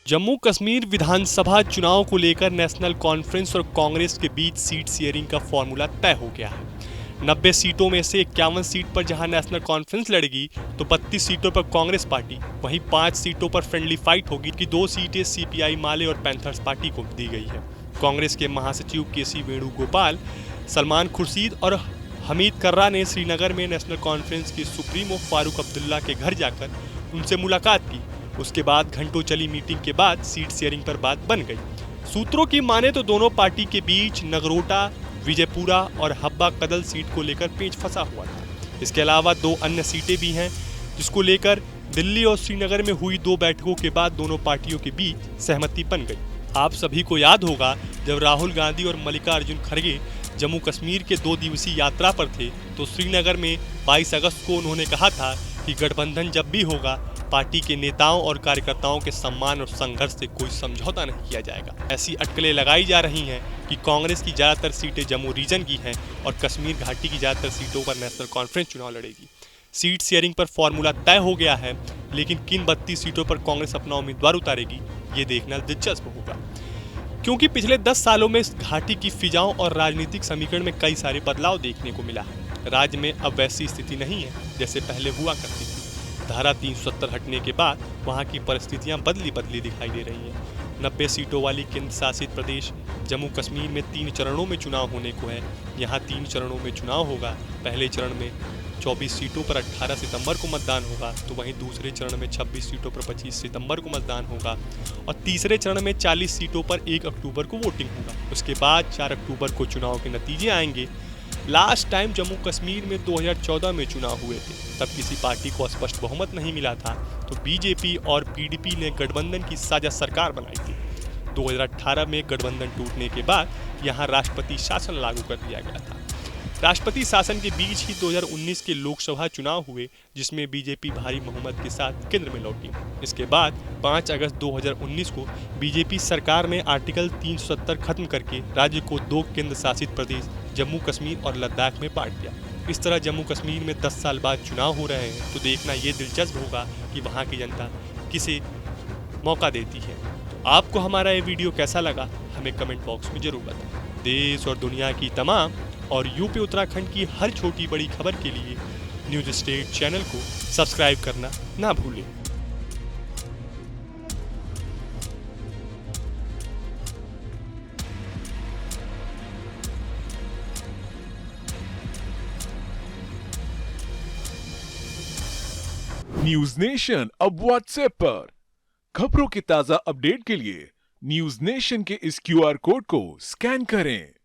जम्मू कश्मीर विधानसभा चुनाव को लेकर नेशनल कॉन्फ्रेंस और कांग्रेस के बीच सीट शेयरिंग का फॉर्मूला तय हो गया है। 90 सीटों में से 51 सीट पर जहां नेशनल कॉन्फ्रेंस लड़ेगी तो 32 सीटों पर कांग्रेस पार्टी, वहीं 5 सीटों पर फ्रेंडली फाइट होगी कि 2 सीटें सीपीआई माले और पैंथर्स पार्टी को दी गई है। कांग्रेस के महासचिव केसी वेणुगोपाल, सलमान खुर्शीद और हमीद कर्रा ने श्रीनगर में नेशनल कॉन्फ्रेंस के सुप्रीमो फारूक अब्दुल्ला के घर जाकर उनसे मुलाकात की। उसके बाद घंटों चली मीटिंग के बाद सीट शेयरिंग पर बात बन गई। सूत्रों की माने तो दोनों पार्टी के बीच नगरोटा, विजयपुरा और हब्बा कदल सीट को लेकर पेच फंसा हुआ था। इसके अलावा 2 अन्य सीटें भी हैं जिसको लेकर दिल्ली और श्रीनगर में हुई 2 बैठकों के बाद दोनों पार्टियों के बीच सहमति बन गई। आप सभी को याद होगा, जब राहुल गांधी और मल्लिकार्जुन खड़गे जम्मू कश्मीर के 2 दिवसीय यात्रा पर थे तो श्रीनगर में 22 अगस्त को उन्होंने कहा था कि गठबंधन जब भी होगा, पार्टी के नेताओं और कार्यकर्ताओं के सम्मान और संघर्ष से कोई समझौता नहीं किया जाएगा। ऐसी अटकलें लगाई जा रही हैं कि कांग्रेस की ज्यादातर सीटें जम्मू रीजन की हैं और कश्मीर घाटी की ज्यादातर सीटों पर नेशनल कॉन्फ्रेंस चुनाव लड़ेगी। सीट शेयरिंग पर फॉर्मूला तय हो गया है, लेकिन किन 32 सीटों पर कांग्रेस अपना उम्मीदवार उतारेगी, ये देखना दिलचस्प होगा, क्योंकि पिछले 10 सालों में इस घाटी की फिजाओं और राजनीतिक समीकरण में कई सारे बदलाव देखने को मिला है। राज्य में अब वैसी स्थिति नहीं है जैसे पहले हुआ करती थी। धारा 370 हटने के बाद वहां की परिस्थितियां बदली दिखाई दे रही हैं। 90 सीटों वाली केंद्र शासित प्रदेश जम्मू कश्मीर में 3 चरणों में चुनाव होने को है। यहाँ 3 चरणों में चुनाव होगा। पहले चरण में 24 सीटों पर 18 सितंबर को मतदान होगा, तो वहीं दूसरे चरण में 26 सीटों पर 25 सितंबर को मतदान होगा और तीसरे चरण में 40 सीटों पर 1 अक्टूबर को वोटिंग होगा। उसके बाद 4 अक्टूबर को चुनाव के नतीजे आएंगे। लास्ट टाइम जम्मू कश्मीर में 2014 में चुनाव हुए थे, तब किसी पार्टी को स्पष्ट बहुमत नहीं मिला था, तो बीजेपी और पीडीपी ने गठबंधन की साझा सरकार बनाई थी। 2018 में गठबंधन टूटने के बाद यहां राष्ट्रपति शासन लागू कर दिया गया था। राष्ट्रपति शासन के बीच ही 2019 के लोकसभा चुनाव हुए, जिसमें बीजेपी भारी बहुमत के साथ केंद्र में लौटी। इसके बाद 5 अगस्त 2019 को बीजेपी सरकार ने आर्टिकल 370 खत्म करके राज्य को 2 केंद्र शासित प्रदेश जम्मू कश्मीर और लद्दाख में बांट दिया। इस तरह जम्मू कश्मीर में 10 साल बाद चुनाव हो रहे हैं, तो देखना ये दिलचस्प होगा कि वहाँ की जनता किसे मौका देती है। तो आपको हमारा ये वीडियो कैसा लगा, हमें कमेंट बॉक्स में जरूर बताएं। देश और दुनिया की तमाम और यूपी उत्तराखंड की हर छोटी बड़ी खबर के लिए न्यूज स्टेट चैनल को सब्सक्राइब करना ना भूलें। न्यूज नेशन अब व्हाट्सएप पर खबरों के ताजा अपडेट के लिए न्यूज नेशन के इस क्यूआर कोड को स्कैन करें।